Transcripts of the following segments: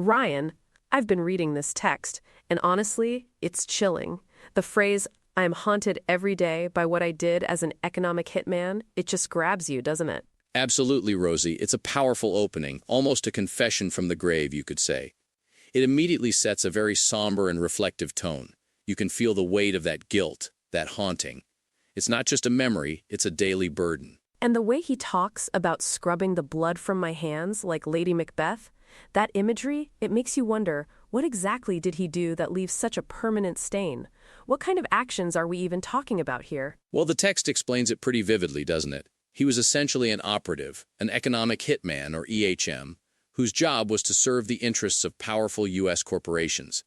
Ryan, I've been reading this text, and honestly, it's chilling. The phrase, "I am haunted every day by what I did as an economic hitman," it just grabs you, doesn't it? Absolutely, Rosie. It's a powerful opening, almost a confession from the grave, you could say. It immediately sets a very somber and reflective tone. You can feel the weight of that guilt, that haunting. It's not just a memory, it's a daily burden. And the way he talks about scrubbing the blood from my hands like Lady Macbeth, that imagery, it makes you wonder, what exactly did he do that leaves such a permanent stain? What kind of actions are we even talking about here? Well, the text explains it pretty vividly, doesn't it? He was essentially an operative, an economic hitman, or EHM, whose job was to serve the interests of powerful U.S. corporations.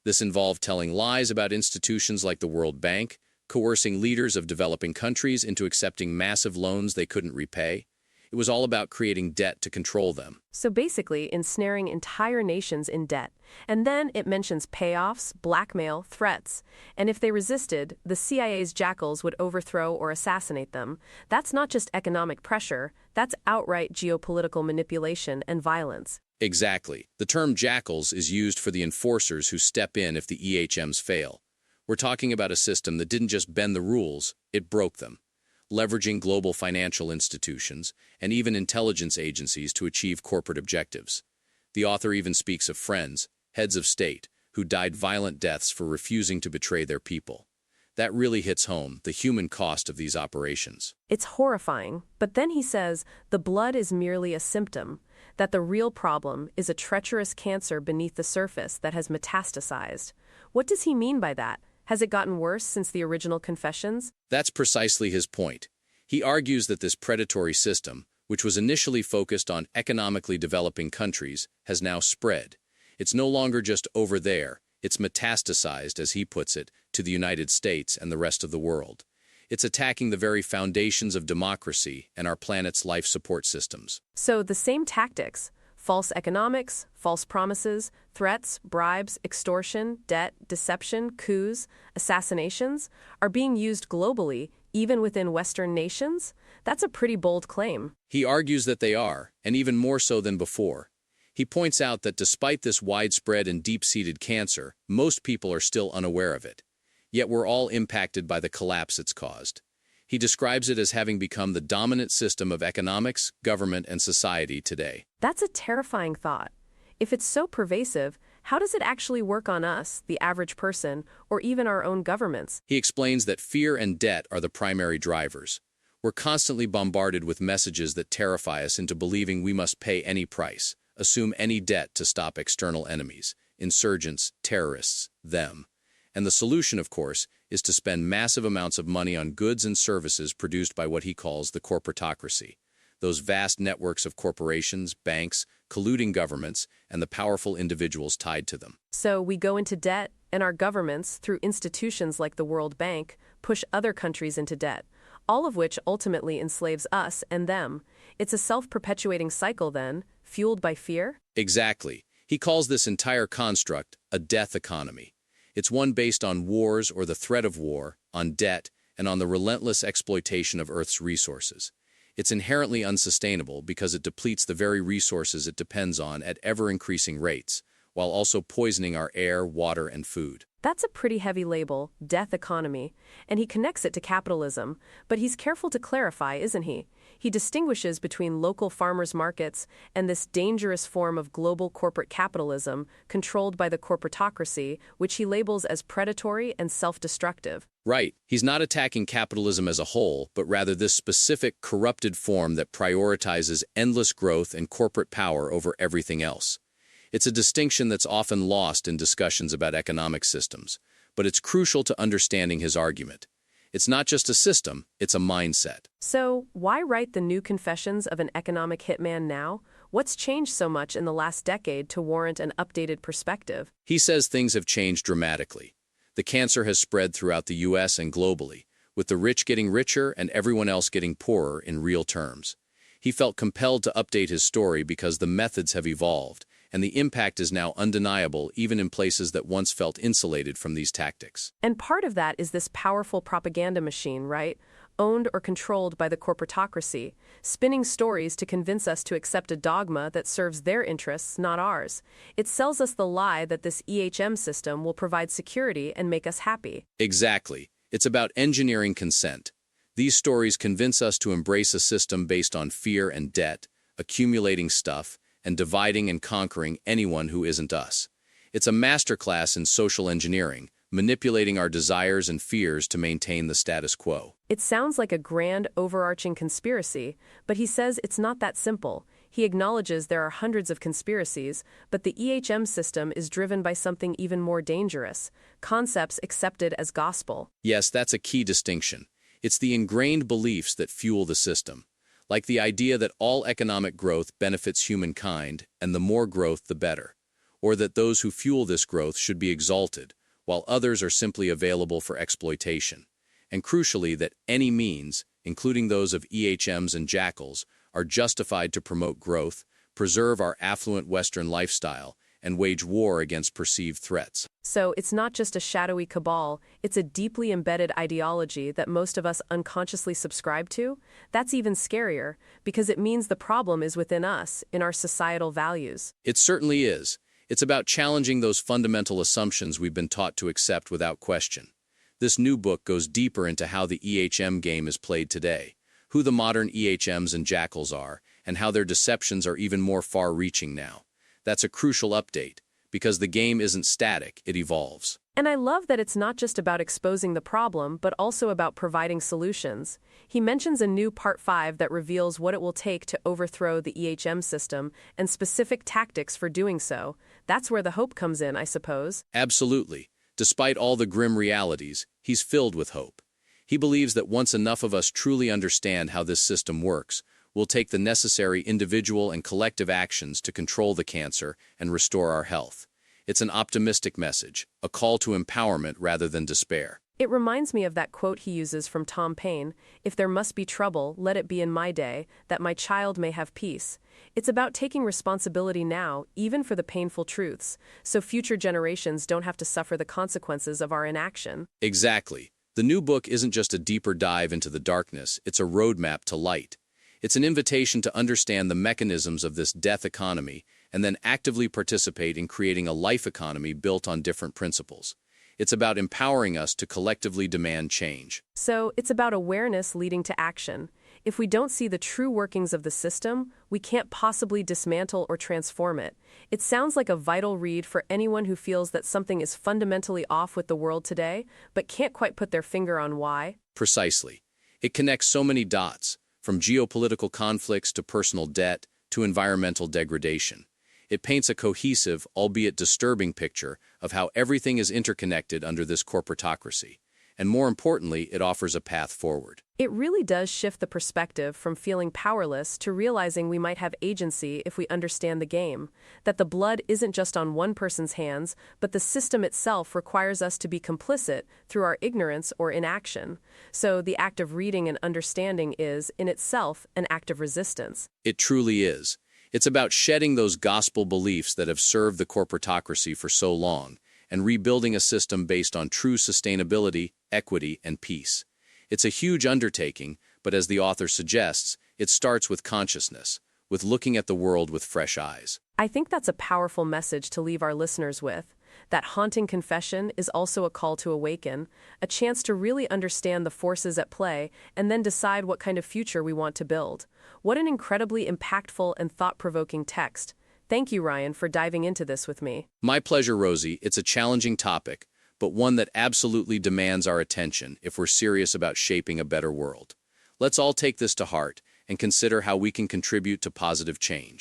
This involved telling lies about institutions like the World Bank, coercing leaders of developing countries into accepting massive loans they couldn't repay. It was all about creating debt to control them. So basically, ensnaring entire nations in debt. And then it mentions payoffs, blackmail, threats. And if they resisted, the CIA's jackals would overthrow or assassinate them. That's not just economic pressure, that's outright geopolitical manipulation and violence. Exactly. The term jackals is used for the enforcers who step in if the EHMs fail. We're talking about a system that didn't just bend the rules, it broke them, leveraging global financial institutions and even intelligence agencies to achieve corporate objectives. The author even speaks of friends, heads of state, who died violent deaths for refusing to betray their people. That really hits home, the human cost of these operations. It's horrifying, but then he says the blood is merely a symptom, that the real problem is a treacherous cancer beneath the surface that has metastasized. What does he mean by that? Has it gotten worse since the original confessions? That's precisely his point. He argues that this predatory system, which was initially focused on economically developing countries, has now spread. It's no longer just over there, it's metastasized, as he puts it, to the United States and the rest of the world. It's attacking the very foundations of democracy and our planet's life support systems. So the same tactics, false economics, false promises, threats, bribes, extortion, debt, deception, coups, assassinations, are being used globally, even within Western nations? That's a pretty bold claim. He argues that they are, and even more so than before. He points out that despite this widespread and deep-seated cancer, most people are still unaware of it. Yet we're all impacted by the collapse it's caused. He describes it as having become the dominant system of economics, government, and society today. That's a terrifying thought. If it's so pervasive, how does it actually work on us, the average person, or even our own governments? He explains that fear and debt are the primary drivers. We're constantly bombarded with messages that terrify us into believing we must pay any price, assume any debt to stop external enemies, insurgents, terrorists, them. And the solution, of course, is to spend massive amounts of money on goods and services produced by what he calls the corporatocracy, those vast networks of corporations, banks, colluding governments, and the powerful individuals tied to them. So we go into debt, and our governments, through institutions like the World Bank, push other countries into debt, all of which ultimately enslaves us and them. It's a self-perpetuating cycle, then, fueled by fear? Exactly. He calls this entire construct a death economy. It's one based on wars or the threat of war, on debt, and on the relentless exploitation of Earth's resources. It's inherently unsustainable because it depletes the very resources it depends on at ever-increasing rates, while also poisoning our air, water, and food. That's a pretty heavy label, death economy, and he connects it to capitalism, but he's careful to clarify, isn't he? He distinguishes between local farmers' markets and this dangerous form of global corporate capitalism controlled by the corporatocracy, which he labels as predatory and self-destructive. Right. He's not attacking capitalism as a whole, but rather this specific corrupted form that prioritizes endless growth and corporate power over everything else. It's a distinction that's often lost in discussions about economic systems, but it's crucial to understanding his argument. It's not just a system, it's a mindset. So, why write the new confessions of an economic hitman now? What's changed so much in the last decade to warrant an updated perspective? He says things have changed dramatically. The cancer has spread throughout the U.S. and globally, with the rich getting richer and everyone else getting poorer in real terms. He felt compelled to update his story because the methods have evolved, and the impact is now undeniable even in places that once felt insulated from these tactics. And part of that is this powerful propaganda machine, right? owned or controlled by the corporatocracy, spinning stories to convince us to accept a dogma that serves their interests, not ours. It sells us the lie that this EHM system will provide security and make us happy. Exactly. It's about engineering consent. These stories convince us to embrace a system based on fear and debt, accumulating stuff, and dividing and conquering anyone who isn't us. It's a masterclass in social engineering, manipulating our desires and fears to maintain the status quo. It sounds like a grand, overarching conspiracy, but he says it's not that simple. He acknowledges there are hundreds of conspiracies, but the EHM system is driven by something even more dangerous: concepts accepted as gospel. Yes, that's a key distinction. It's the ingrained beliefs that fuel the system, like the idea that all economic growth benefits humankind, and the more growth, the better, or that those who fuel this growth should be exalted, while others are simply available for exploitation. And crucially, that any means, including those of EHMs and jackals, are justified to promote growth, preserve our affluent Western lifestyle, and wage war against perceived threats. So it's not just a shadowy cabal, it's a deeply embedded ideology that most of us unconsciously subscribe to? That's even scarier, because it means the problem is within us, in our societal values. It certainly is. It's about challenging those fundamental assumptions we've been taught to accept without question. This new book goes deeper into how the EHM game is played today, who the modern EHMs and jackals are, and how their deceptions are even more far-reaching now. That's a crucial update, because the game isn't static, it evolves. And I love that it's not just about exposing the problem, but also about providing solutions. He mentions a new Part 5 that reveals what it will take to overthrow the EHM system and specific tactics for doing so. That's where the hope comes in, I suppose. Absolutely. Despite all the grim realities, he's filled with hope. He believes that once enough of us truly understand how this system works, we'll take the necessary individual and collective actions to control the cancer and restore our health. It's an optimistic message, a call to empowerment rather than despair. It reminds me of that quote he uses from Tom Paine: "If there must be trouble, let it be in my day, that my child may have peace." It's about taking responsibility now, even for the painful truths, so future generations don't have to suffer the consequences of our inaction. Exactly. The new book isn't just a deeper dive into the darkness, it's a roadmap to light. It's an invitation to understand the mechanisms of this death economy and then actively participate in creating a life economy built on different principles. It's about empowering us to collectively demand change. So it's about awareness leading to action. If we don't see the true workings of the system, we can't possibly dismantle or transform it. It sounds like a vital read for anyone who feels that something is fundamentally off with the world today, but can't quite put their finger on why. Precisely. It connects so many dots, from geopolitical conflicts to personal debt to environmental degradation. It paints a cohesive, albeit disturbing picture of how everything is interconnected under this corporatocracy. And more importantly, it offers a path forward. It really does shift the perspective from feeling powerless to realizing we might have agency if we understand the game, that the blood isn't just on one person's hands, but the system itself requires us to be complicit through our ignorance or inaction. So the act of reading and understanding is, in itself, an act of resistance. It truly is. It's about shedding those gospel beliefs that have served the corporatocracy for so long, and rebuilding a system based on true sustainability, equity, and peace. It's a huge undertaking, but as the author suggests, it starts with consciousness, with looking at the world with fresh eyes. I think that's a powerful message to leave our listeners with. That haunting confession is also a call to awaken, a chance to really understand the forces at play and then decide what kind of future we want to build. What an incredibly impactful and thought-provoking text. Thank you, Ryan, for diving into this with me. My pleasure, Rosie. It's a challenging topic, but one that absolutely demands our attention if we're serious about shaping a better world. Let's all take this to heart and consider how we can contribute to positive change.